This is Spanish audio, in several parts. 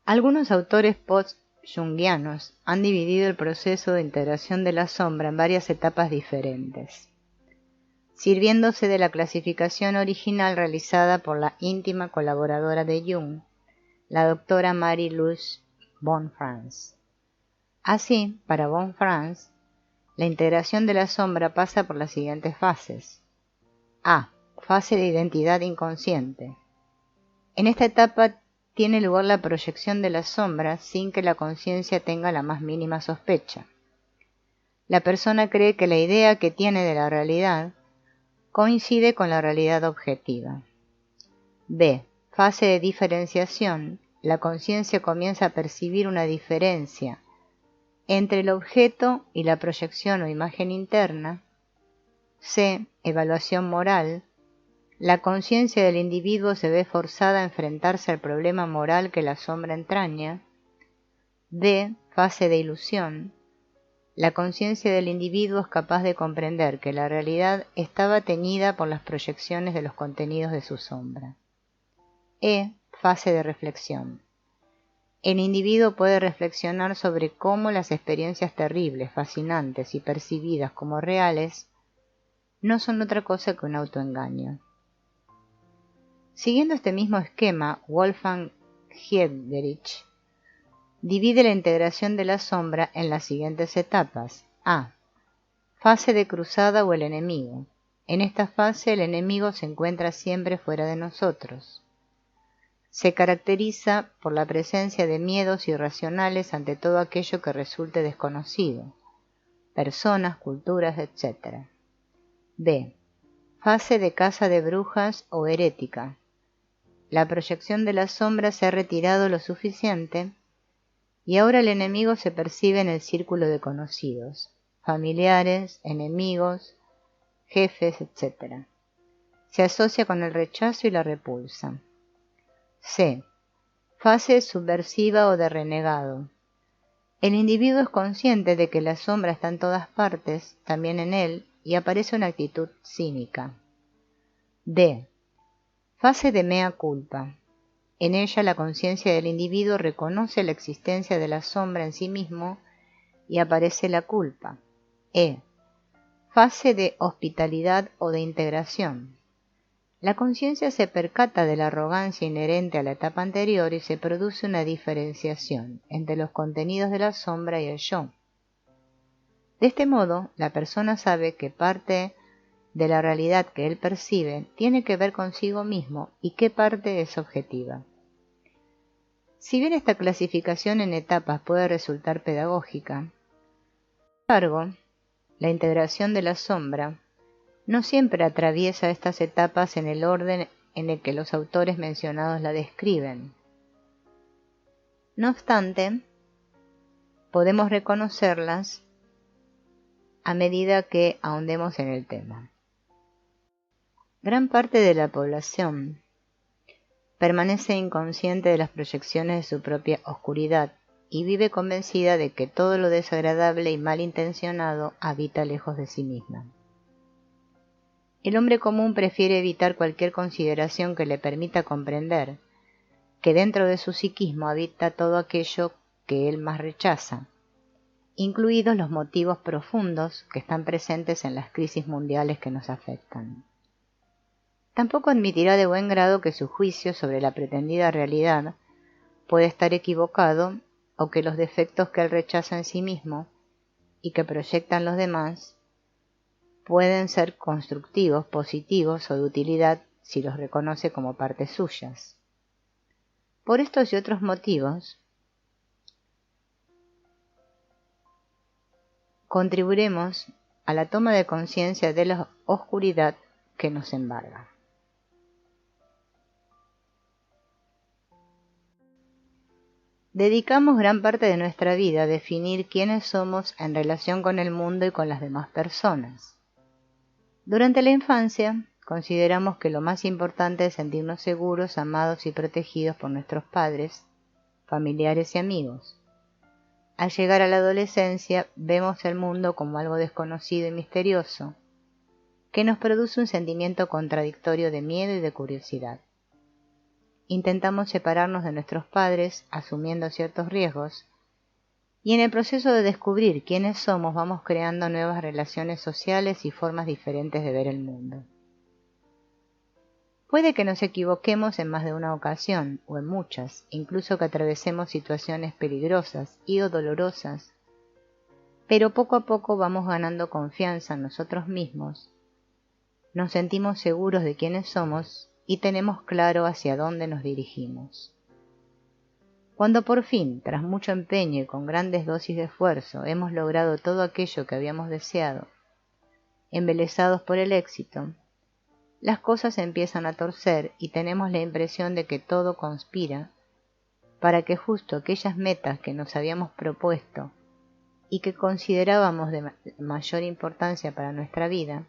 Algunos autores post-junguianos han dividido el proceso de integración de la sombra en varias etapas diferentes, sirviéndose de la clasificación original realizada por la íntima colaboradora de Jung, la doctora Marie-Louise von Franz. Así, para von Franz, la integración de la sombra pasa por las siguientes fases. A. Fase de identidad inconsciente. En esta etapa tiene lugar la proyección de la sombra sin que la conciencia tenga la más mínima sospecha. La persona cree que la idea que tiene de la realidad coincide con la realidad objetiva. B. Fase de diferenciación. La conciencia comienza a percibir una diferencia entre el objeto y la proyección o imagen interna. C. Evaluación moral. La conciencia del individuo se ve forzada a enfrentarse al problema moral que la sombra entraña. D. Fase de ilusión. La conciencia del individuo es capaz de comprender que la realidad estaba teñida por las proyecciones de los contenidos de su sombra. E. Fase de reflexión. El individuo puede reflexionar sobre cómo las experiencias terribles, fascinantes y percibidas como reales no son otra cosa que un autoengaño. Siguiendo este mismo esquema, Wolfgang Heiderich divide la integración de la sombra en las siguientes etapas. A. Fase de cruzada o el enemigo. En esta fase el enemigo se encuentra siempre fuera de nosotros. Se caracteriza por la presencia de miedos irracionales ante todo aquello que resulte desconocido, personas, culturas, etc. B. Fase de caza de brujas o herética. La proyección de la sombra se ha retirado lo suficiente y ahora el enemigo se percibe en el círculo de conocidos, familiares, enemigos, jefes, etc. Se asocia con el rechazo y la repulsa. C. Fase subversiva o de renegado. El individuo es consciente de que la sombra está en todas partes, también en él, y aparece una actitud cínica. D. Fase de mea culpa. En ella la conciencia del individuo reconoce la existencia de la sombra en sí mismo y aparece la culpa. E. Fase de hospitalidad o de integración. La conciencia se percata de la arrogancia inherente a la etapa anterior y se produce una diferenciación entre los contenidos de la sombra y el yo. De este modo, la persona sabe que parte de la realidad que él percibe tiene que ver consigo mismo y qué parte es objetiva. Si bien esta clasificación en etapas puede resultar pedagógica, sin embargo, la integración de la sombra no siempre atraviesa estas etapas en el orden en el que los autores mencionados la describen. No obstante, podemos reconocerlas a medida que ahondemos en el tema. Gran parte de la población permanece inconsciente de las proyecciones de su propia oscuridad y vive convencida de que todo lo desagradable y malintencionado habita lejos de sí misma. El hombre común prefiere evitar cualquier consideración que le permita comprender que dentro de su psiquismo habita todo aquello que él más rechaza, incluidos los motivos profundos que están presentes en las crisis mundiales que nos afectan. Tampoco admitirá de buen grado que su juicio sobre la pretendida realidad puede estar equivocado o que los defectos que él rechaza en sí mismo y que proyectan los demás pueden ser constructivos, positivos o de utilidad si los reconoce como partes suyas. Por estos y otros motivos, contribuiremos a la toma de conciencia de la oscuridad que nos embarga. Dedicamos gran parte de nuestra vida a definir quiénes somos en relación con el mundo y con las demás personas. Durante la infancia, consideramos que lo más importante es sentirnos seguros, amados y protegidos por nuestros padres, familiares y amigos. Al llegar a la adolescencia, vemos el mundo como algo desconocido y misterioso, que nos produce un sentimiento contradictorio de miedo y de curiosidad. intentamos separarnos de nuestros padres asumiendo ciertos riesgos, y en el proceso de descubrir quiénes somos vamos creando nuevas relaciones sociales y formas diferentes de ver el mundo. Puede que nos equivoquemos en más de una ocasión, o en muchas, incluso que atravesemos situaciones peligrosas y o dolorosas, pero poco a poco vamos ganando confianza en nosotros mismos, nos sentimos seguros de quiénes somos y tenemos claro hacia dónde nos dirigimos. Cuando por fin, tras mucho empeño y con grandes dosis de esfuerzo, hemos logrado todo aquello que habíamos deseado, embelesados por el éxito, las cosas empiezan a torcer y tenemos la impresión de que todo conspira para que justo aquellas metas que nos habíamos propuesto y que considerábamos de mayor importancia para nuestra vida,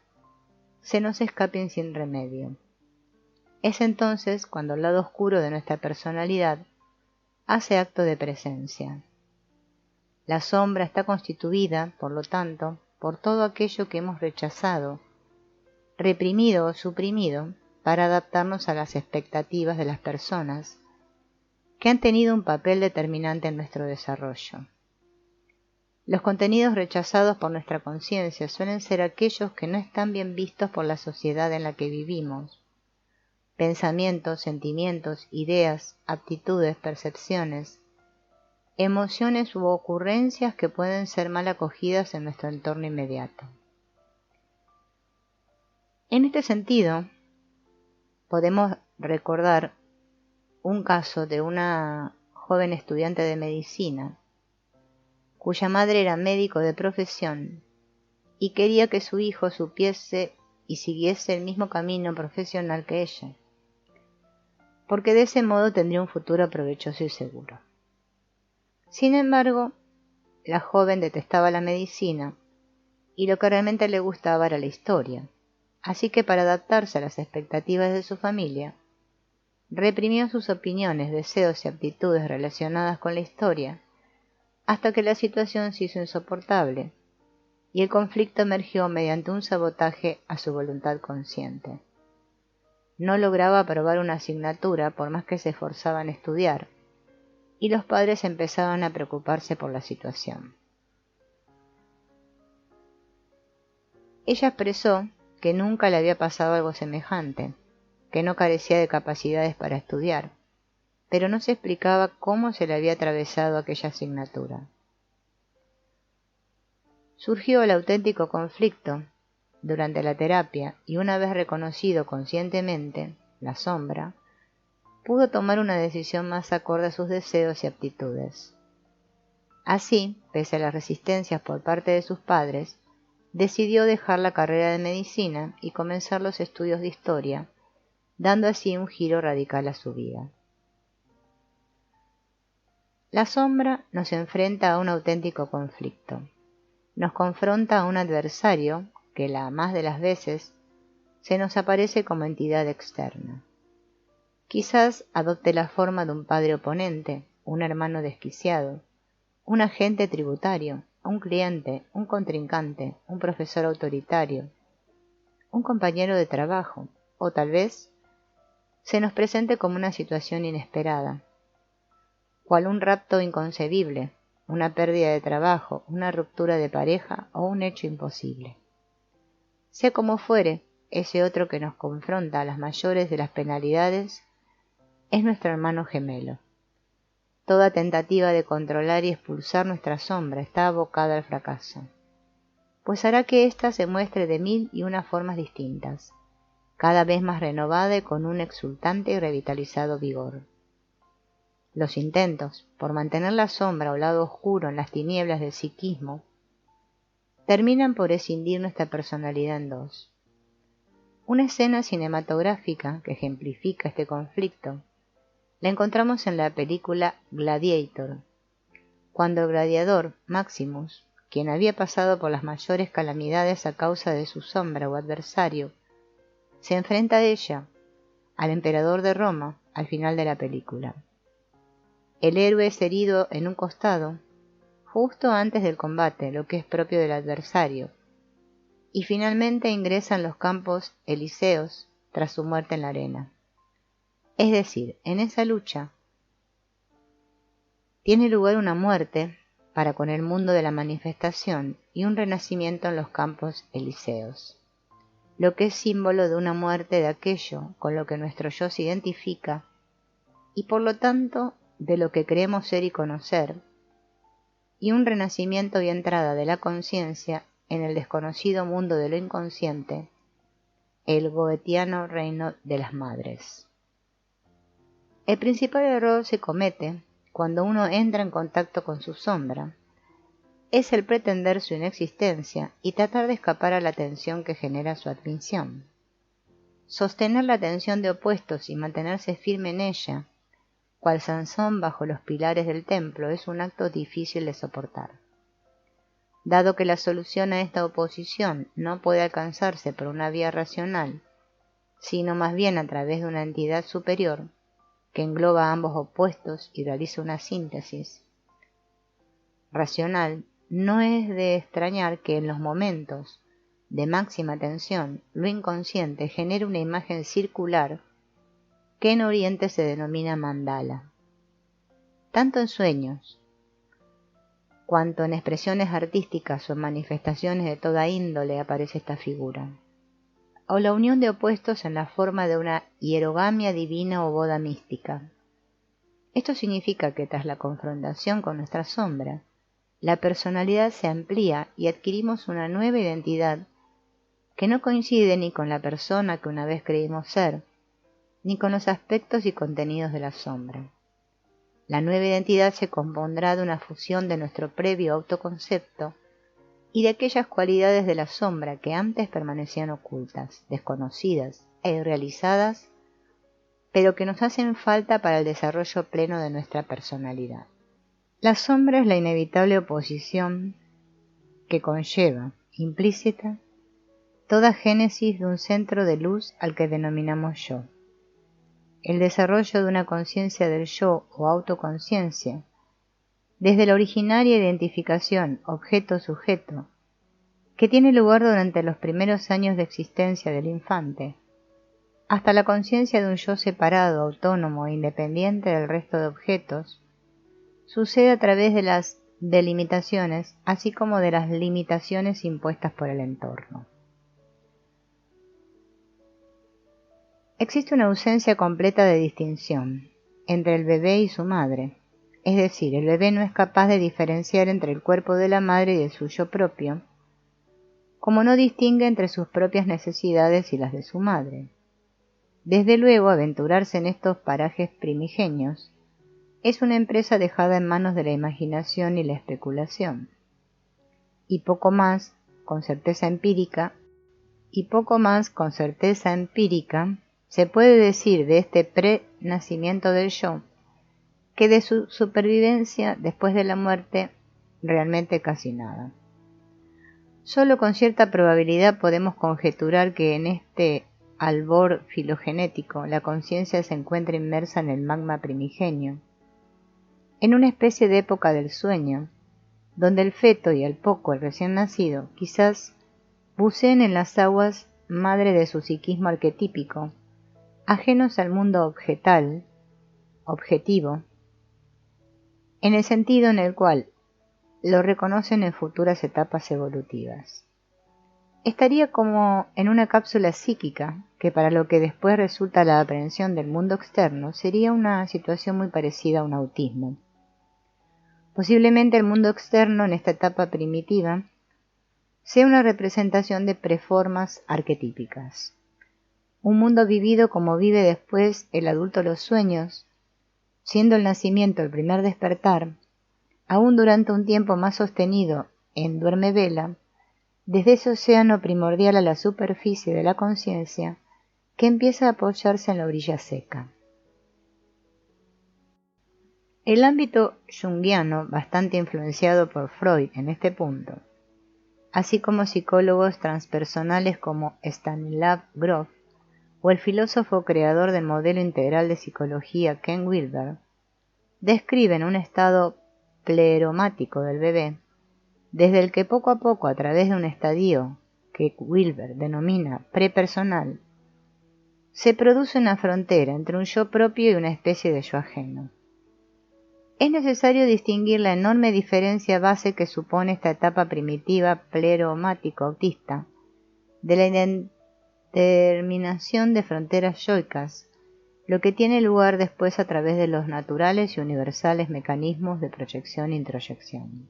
se nos escapen sin remedio. Es entonces cuando el lado oscuro de nuestra personalidad hace acto de presencia. La sombra está constituida, por lo tanto, por todo aquello que hemos rechazado, reprimido o suprimido para adaptarnos a las expectativas de las personas que han tenido un papel determinante en nuestro desarrollo. Los contenidos rechazados por nuestra conciencia suelen ser aquellos que no están bien vistos por la sociedad en la que vivimos. Pensamientos, sentimientos, ideas, aptitudes, percepciones, emociones u ocurrencias que pueden ser mal acogidas en nuestro entorno inmediato. En este sentido, podemos recordar un caso de una joven estudiante de medicina, cuya madre era médico de profesión y quería que su hijo supiese y siguiese el mismo camino profesional que ella, porque de ese modo tendría un futuro provechoso y seguro. Sin embargo, la joven detestaba la medicina y lo que realmente le gustaba era la historia, así que para adaptarse a las expectativas de su familia, reprimió sus opiniones, deseos y aptitudes relacionadas con la historia, hasta que la situación se hizo insoportable, y el conflicto emergió mediante un sabotaje a su voluntad consciente. No lograba aprobar una asignatura por más que se esforzaba en estudiar, y los padres empezaban a preocuparse por la situación. Ella expresó que nunca le había pasado algo semejante, que no carecía de capacidades para estudiar, pero no se explicaba cómo se le había atravesado aquella asignatura. Surgió el auténtico conflicto durante la terapia y una vez reconocido conscientemente la sombra, pudo tomar una decisión más acorde a sus deseos y aptitudes. Así, pese a las resistencias por parte de sus padres, decidió dejar la carrera de medicina y comenzar los estudios de historia, dando así un giro radical a su vida. La sombra nos enfrenta a un auténtico conflicto. Nos confronta a un adversario que la más de las veces se nos aparece como entidad externa. Quizás adopte la forma de un padre oponente, un hermano desquiciado, un agente tributario, un cliente, un contrincante, un profesor autoritario, un compañero de trabajo, o tal vez se nos presente como una situación inesperada, cual un rapto inconcebible, una pérdida de trabajo, una ruptura de pareja o un hecho imposible. Sea como fuere, ese otro que nos confronta a las mayores de las penalidades es nuestro hermano gemelo. Toda tentativa de controlar y expulsar nuestra sombra está abocada al fracaso, pues hará que ésta se muestre de mil y unas formas distintas, cada vez más renovada y con un exultante y revitalizado vigor. Los intentos por mantener la sombra o lado oscuro en las tinieblas del psiquismo terminan por escindir nuestra personalidad en dos. Una escena cinematográfica que ejemplifica este conflicto la encontramos en la película Gladiator, cuando el gladiador Maximus, quien había pasado por las mayores calamidades a causa de su sombra o adversario, se enfrenta a ella, al emperador de Roma, al final de la película. El héroe es herido en un costado, justo antes del combate, lo que es propio del adversario, y finalmente ingresa en los campos elíseos tras su muerte en la arena. Es decir, en esa lucha tiene lugar una muerte para con el mundo de la manifestación y un renacimiento en los campos elíseos, lo que es símbolo de una muerte de aquello con lo que nuestro yo se identifica y por lo tanto de lo que creemos ser y conocer, y un renacimiento y entrada de la conciencia en el desconocido mundo de lo inconsciente, el goetiano reino de las madres. El principal error se comete cuando uno entra en contacto con su sombra, es el pretender su inexistencia y tratar de escapar a la tensión que genera su admisión. Sostener la tensión de opuestos y mantenerse firme en ella, cual Sansón bajo los pilares del templo, es un acto difícil de soportar. Dado que la solución a esta oposición no puede alcanzarse por una vía racional, sino más bien a través de una entidad superior, que engloba ambos opuestos y realiza una síntesis racional, no es de extrañar que en los momentos de máxima tensión lo inconsciente genere una imagen circular que en Oriente se denomina mandala. Tanto en sueños cuanto en expresiones artísticas o en manifestaciones de toda índole aparece esta figura, o la unión de opuestos en la forma de una hierogamia divina o boda mística. Esto significa que tras la confrontación con nuestra sombra, la personalidad se amplía y adquirimos una nueva identidad que no coincide ni con la persona que una vez creímos ser, ni con los aspectos y contenidos de la sombra. La nueva identidad se compondrá de una fusión de nuestro previo autoconcepto y de aquellas cualidades de la sombra que antes permanecían ocultas, desconocidas e irrealizadas, pero que nos hacen falta para el desarrollo pleno de nuestra personalidad. La sombra es la inevitable oposición que conlleva, implícita, toda génesis de un centro de luz al que denominamos yo. El desarrollo de una conciencia del yo o autoconciencia, desde la originaria identificación objeto-sujeto, que tiene lugar durante los primeros años de existencia del infante, hasta la conciencia de un yo separado, autónomo e independiente del resto de objetos, sucede a través de las delimitaciones, así como de las limitaciones impuestas por el entorno. Existe una ausencia completa de distinción entre el bebé y su madre, es decir, el bebé no es capaz de diferenciar entre el cuerpo de la madre y el suyo propio, como no distingue entre sus propias necesidades y las de su madre. Desde luego, aventurarse en estos parajes primigenios es una empresa dejada en manos de la imaginación y la especulación, y poco más con certeza empírica se puede decir de este pre-nacimiento del yo, que de su supervivencia después de la muerte realmente casi nada. Solo con cierta probabilidad podemos conjeturar que en este albor filogenético la conciencia se encuentra inmersa en el magma primigenio, en una especie de época del sueño, donde el feto y al poco el recién nacido quizás buceen en las aguas madre de su psiquismo arquetípico, ajenos al mundo objetivo, en el sentido en el cual lo reconocen en futuras etapas evolutivas. Estaría como en una cápsula psíquica, que para lo que después resulta la aprehensión del mundo externo sería una situación muy parecida a un autismo. Posiblemente el mundo externo en esta etapa primitiva sea una representación de preformas arquetípicas. Un mundo vivido como vive después el adulto los sueños, siendo el nacimiento el primer despertar, aún durante un tiempo más sostenido en duerme-vela, desde ese océano primordial a la superficie de la conciencia que empieza a apoyarse en la orilla seca. El ámbito junguiano, bastante influenciado por Freud en este punto, así como psicólogos transpersonales como Stanislav Grof o el filósofo creador del modelo integral de psicología Ken Wilber, describen un estado pleromático del bebé, desde el que poco a poco, a través de un estadio que Wilber denomina prepersonal, se produce una frontera entre un yo propio y una especie de yo ajeno. Es necesario distinguir la enorme diferencia base que supone esta etapa primitiva pleromático-autista de la determinación de fronteras yoicas, lo que tiene lugar después a través de los naturales y universales mecanismos de proyección e introyección.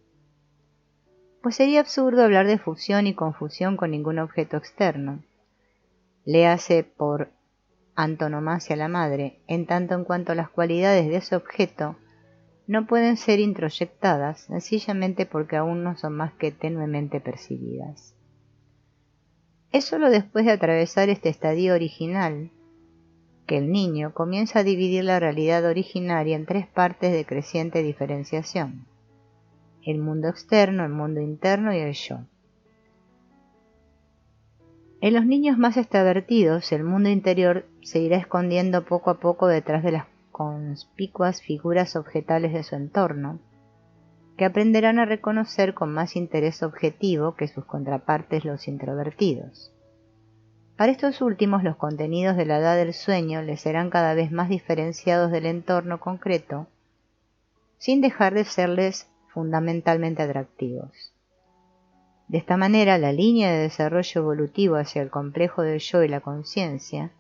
Pues sería absurdo hablar de fusión y confusión con ningún objeto externo. Léase por antonomasia la madre, en tanto en cuanto las cualidades de ese objeto no pueden ser introyectadas, sencillamente porque aún no son más que tenuemente percibidas. Es sólo después de atravesar este estadio original que el niño comienza a dividir la realidad originaria en tres partes de creciente diferenciación: el mundo externo, el mundo interno y el yo. En los niños más extravertidos, el mundo interior se irá escondiendo poco a poco detrás de las conspicuas figuras objetales de su entorno, que aprenderán a reconocer con más interés objetivo que sus contrapartes los introvertidos. Para estos últimos, los contenidos de la edad del sueño les serán cada vez más diferenciados del entorno concreto, sin dejar de serles fundamentalmente atractivos. De esta manera, la línea de desarrollo evolutivo hacia el complejo del yo y la conciencia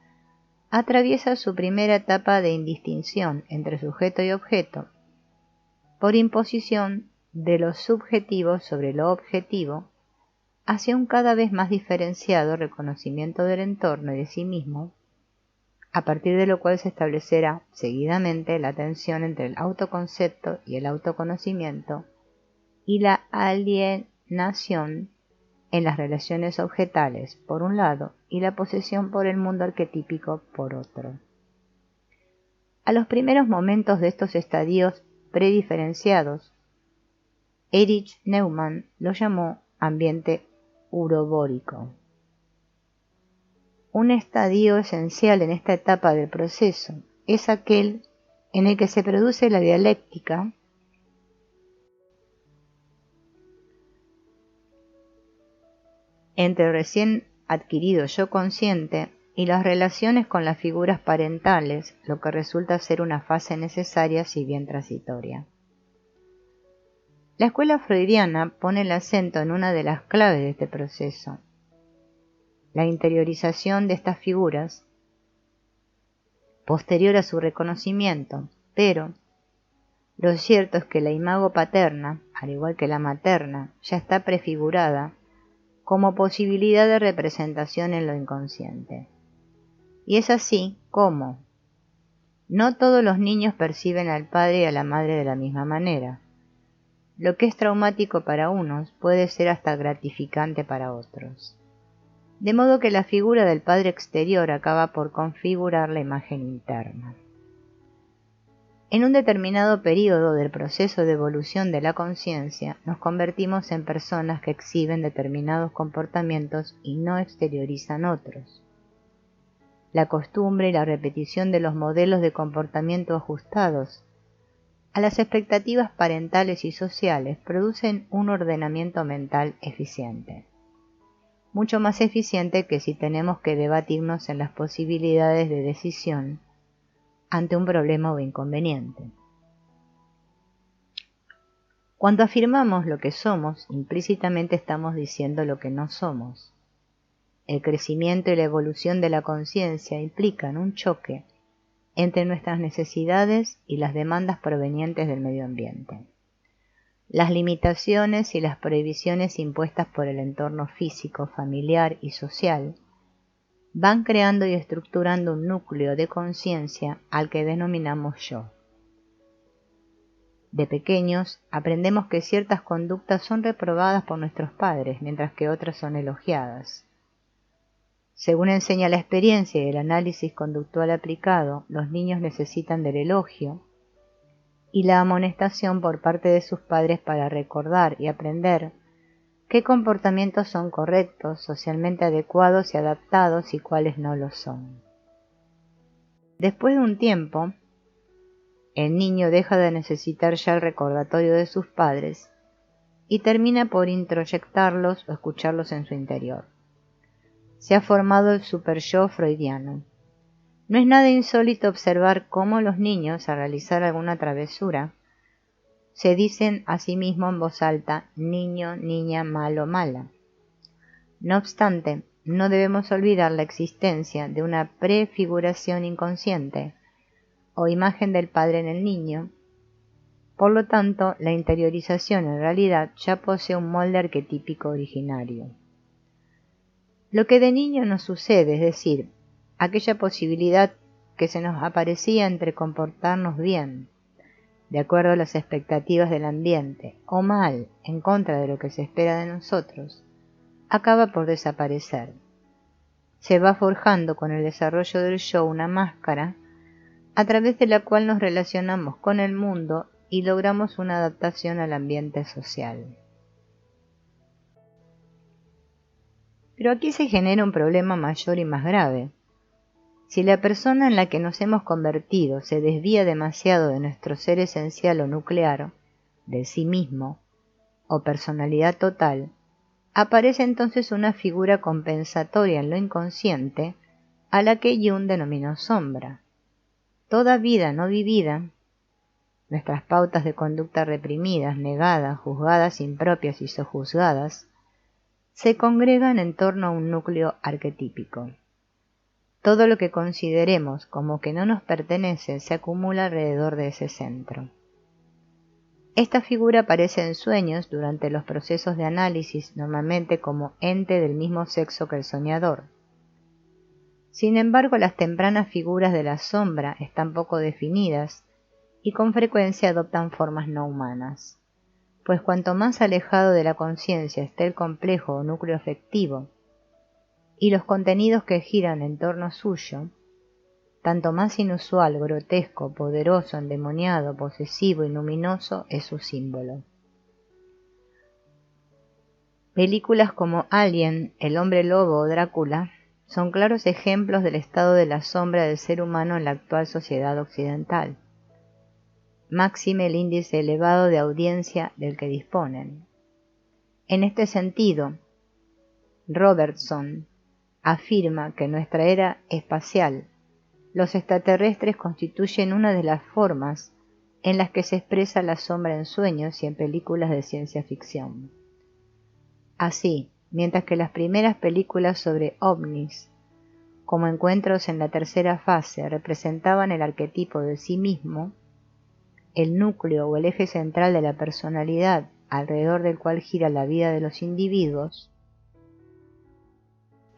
atraviesa su primera etapa de indistinción entre sujeto y objeto, por imposición de lo subjetivo sobre lo objetivo, hacia un cada vez más diferenciado reconocimiento del entorno y de sí mismo, a partir de lo cual se establecerá seguidamente la tensión entre el autoconcepto y el autoconocimiento y la alienación en las relaciones objetales por un lado y la posesión por el mundo arquetípico por otro. A los primeros momentos de estos estadios prediferenciados, Erich Neumann lo llamó ambiente urobórico. Un estadio esencial en esta etapa del proceso es aquel en el que se produce la dialéctica entre el recién adquirido yo consciente y las relaciones con las figuras parentales, lo que resulta ser una fase necesaria si bien transitoria. La escuela freudiana pone el acento en una de las claves de este proceso: la interiorización de estas figuras posterior a su reconocimiento, pero lo cierto es que la imago paterna, al igual que la materna, ya está prefigurada como posibilidad de representación en lo inconsciente. Y es así como no todos los niños perciben al padre y a la madre de la misma manera. Lo que es traumático para unos puede ser hasta gratificante para otros. De modo que la figura del padre exterior acaba por configurar la imagen interna. En un determinado período del proceso de evolución de la conciencia, nos convertimos en personas que exhiben determinados comportamientos y no exteriorizan otros. La costumbre y la repetición de los modelos de comportamiento ajustados a las expectativas parentales y sociales producen un ordenamiento mental eficiente. Mucho más eficiente que si tenemos que debatirnos en las posibilidades de decisión ante un problema o inconveniente. Cuando afirmamos lo que somos, implícitamente estamos diciendo lo que no somos. El crecimiento y la evolución de la conciencia implican un choque entre nuestras necesidades y las demandas provenientes del medio ambiente. Las limitaciones y las prohibiciones impuestas por el entorno físico, familiar y social van creando y estructurando un núcleo de conciencia al que denominamos yo. De pequeños aprendemos que ciertas conductas son reprobadas por nuestros padres, mientras que otras son elogiadas. Según enseña la experiencia y el análisis conductual aplicado, los niños necesitan del elogio y la amonestación por parte de sus padres para recordar y aprender qué comportamientos son correctos, socialmente adecuados y adaptados y cuáles no lo son. Después de un tiempo, el niño deja de necesitar ya el recordatorio de sus padres y termina por introyectarlos o escucharlos en su interior. Se ha formado el super-yo freudiano. No es nada insólito observar cómo los niños, al realizar alguna travesura, se dicen a sí mismos en voz alta, niño, niña, malo, mala. No obstante, no debemos olvidar la existencia de una prefiguración inconsciente o imagen del padre en el niño. Por lo tanto, la interiorización en realidad ya posee un molde arquetípico originario. Lo que de niño nos sucede, es decir, aquella posibilidad que se nos aparecía entre comportarnos bien, de acuerdo a las expectativas del ambiente, o mal, en contra de lo que se espera de nosotros, acaba por desaparecer. Se va forjando con el desarrollo del show una máscara a través de la cual nos relacionamos con el mundo y logramos una adaptación al ambiente social. Pero aquí se genera un problema mayor y más grave. Si la persona en la que nos hemos convertido se desvía demasiado de nuestro ser esencial o nuclear, de sí mismo, o personalidad total, aparece entonces una figura compensatoria en lo inconsciente a la que Jung denominó sombra. Toda vida no vivida, nuestras pautas de conducta reprimidas, negadas, juzgadas, impropias y sojuzgadas, se congregan en torno a un núcleo arquetípico. Todo lo que consideremos como que no nos pertenece se acumula alrededor de ese centro. Esta figura aparece en sueños durante los procesos de análisis, normalmente como ente del mismo sexo que el soñador. Sin embargo, las tempranas figuras de la sombra están poco definidas y con frecuencia adoptan formas no humanas, pues cuanto más alejado de la conciencia esté el complejo o núcleo afectivo y los contenidos que giran en torno suyo, tanto más inusual, grotesco, poderoso, endemoniado, posesivo y luminoso es su símbolo. Películas como Alien, El hombre lobo o Drácula son claros ejemplos del estado de la sombra del ser humano en la actual sociedad occidental. Máxime el índice elevado de audiencia del que disponen. En este sentido, Robertson afirma que en nuestra era espacial, los extraterrestres constituyen una de las formas en las que se expresa la sombra en sueños y en películas de ciencia ficción. Así, mientras que las primeras películas sobre ovnis, como Encuentros en la tercera fase, representaban el arquetipo de sí mismo, el núcleo o el eje central de la personalidad alrededor del cual gira la vida de los individuos,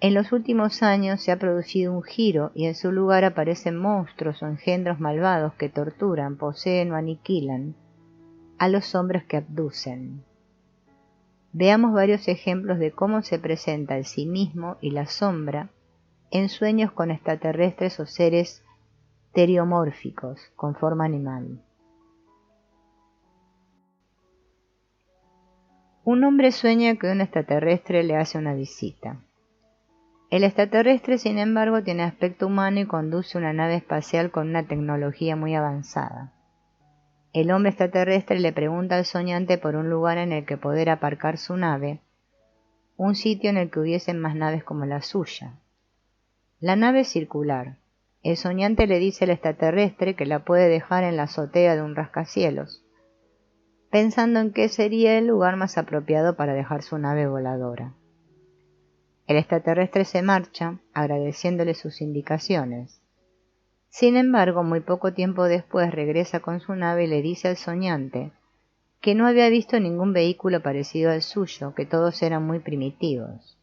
en los últimos años se ha producido un giro y en su lugar aparecen monstruos o engendros malvados que torturan, poseen o aniquilan a los hombres que abducen. Veamos varios ejemplos de cómo se presenta el sí mismo y la sombra en sueños con extraterrestres o seres teriomórficos con forma animal. Un hombre sueña que un extraterrestre le hace una visita. El extraterrestre, sin embargo, tiene aspecto humano y conduce una nave espacial con una tecnología muy avanzada. El hombre extraterrestre le pregunta al soñante por un lugar en el que poder aparcar su nave, un sitio en el que hubiesen más naves como la suya. La nave es circular. El soñante le dice al extraterrestre que la puede dejar en la azotea de un rascacielos, pensando en qué sería el lugar más apropiado para dejar su nave voladora. El extraterrestre se marcha, agradeciéndole sus indicaciones. Sin embargo, muy poco tiempo después regresa con su nave y le dice al soñante que no había visto ningún vehículo parecido al suyo, que todos eran muy primitivos.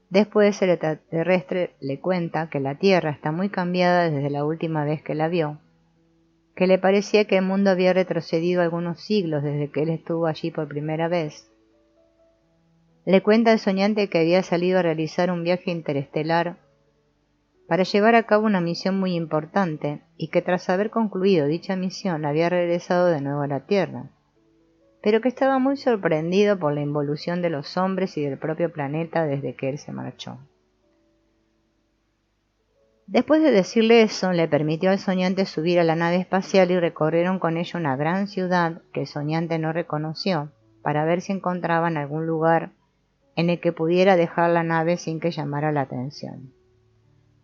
Después el extraterrestre le cuenta que la Tierra está muy cambiada desde la última vez que la vio, que le parecía que el mundo había retrocedido algunos siglos desde que él estuvo allí por primera vez. Le cuenta al soñante que había salido a realizar un viaje interestelar para llevar a cabo una misión muy importante y que tras haber concluido dicha misión había regresado de nuevo a la Tierra, pero que estaba muy sorprendido por la involución de los hombres y del propio planeta desde que él se marchó. Después de decirle eso, le permitió al soñante subir a la nave espacial y recorrieron con ella una gran ciudad que el soñante no reconoció, para ver si encontraban algún lugar en el que pudiera dejar la nave sin que llamara la atención.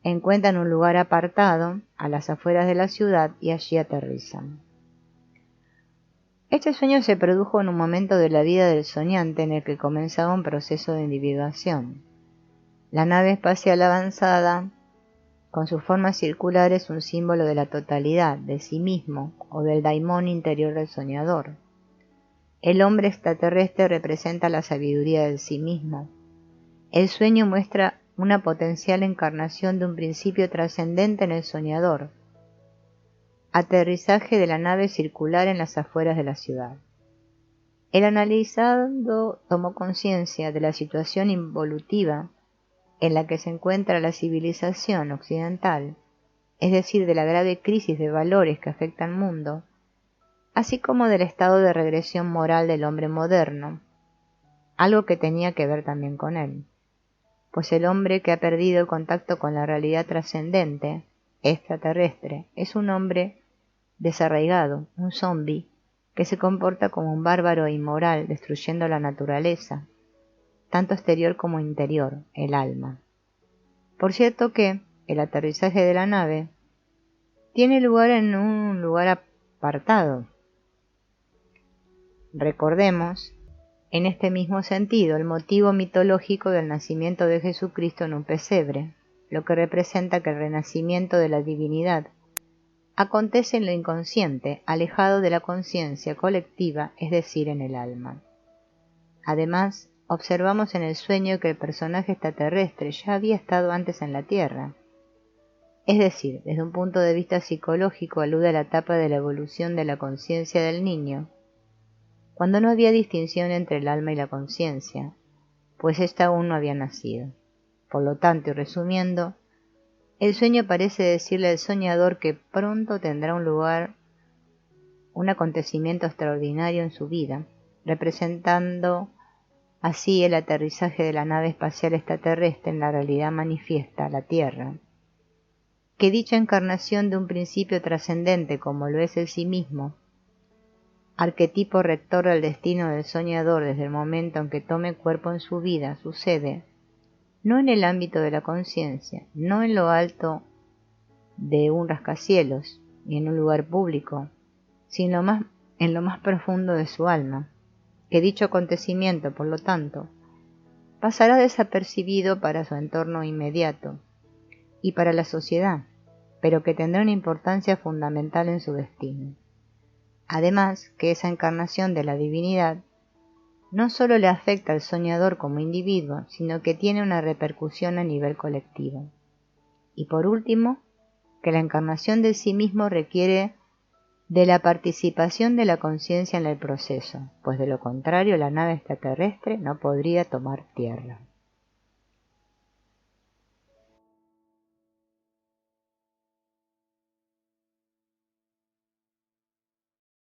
encuentran un lugar apartado a las afueras de la ciudad y allí aterrizan. Este sueño se produjo en un momento de la vida del soñante en el que comenzaba un proceso de individuación. La nave espacial avanzada, con sus formas circulares, es un símbolo de la totalidad, de sí mismo o del daimón interior del soñador. El hombre extraterrestre representa la sabiduría del sí mismo. El sueño muestra una potencial encarnación de un principio trascendente en el soñador. Aterrizaje de la nave circular en las afueras de la ciudad. El analizado tomó conciencia de la situación involutiva en la que se encuentra la civilización occidental, es decir, de la grave crisis de valores que afecta al mundo, así como del estado de regresión moral del hombre moderno, algo que tenía que ver también con él, pues el hombre que ha perdido el contacto con la realidad trascendente, extraterrestre, es un hombre desarraigado, un zombi, que se comporta como un bárbaro e inmoral, destruyendo la naturaleza, tanto exterior como interior, el alma. Por cierto que el aterrizaje de la nave tiene lugar en un lugar apartado. Recordemos, en este mismo sentido, el motivo mitológico del nacimiento de Jesucristo en un pesebre, lo que representa que el renacimiento de la divinidad acontece en lo inconsciente, alejado de la conciencia colectiva, es decir, en el alma. Además, observamos en el sueño que el personaje extraterrestre ya había estado antes en la Tierra. Es decir, desde un punto de vista psicológico alude a la etapa de la evolución de la conciencia del niño, cuando no había distinción entre el alma y la conciencia, pues ésta aún no había nacido. Por lo tanto, y resumiendo, el sueño parece decirle al soñador que pronto tendrá un lugar, un acontecimiento extraordinario en su vida, representando así el aterrizaje de la nave espacial extraterrestre en la realidad manifiesta, la Tierra. Que dicha encarnación de un principio trascendente como lo es el sí mismo, arquetipo rector del destino del soñador desde el momento en que tome cuerpo en su vida, sucede no en el ámbito de la conciencia, no en lo alto de un rascacielos, ni en un lugar público, sino en lo más profundo de su alma, que dicho acontecimiento, por lo tanto, pasará desapercibido para su entorno inmediato y para la sociedad, pero que tendrá una importancia fundamental en su destino. Además, que esa encarnación de la divinidad no solo le afecta al soñador como individuo, sino que tiene una repercusión a nivel colectivo. Y por último, que la encarnación de sí mismo requiere de la participación de la conciencia en el proceso, pues de lo contrario la nave extraterrestre no podría tomar tierra.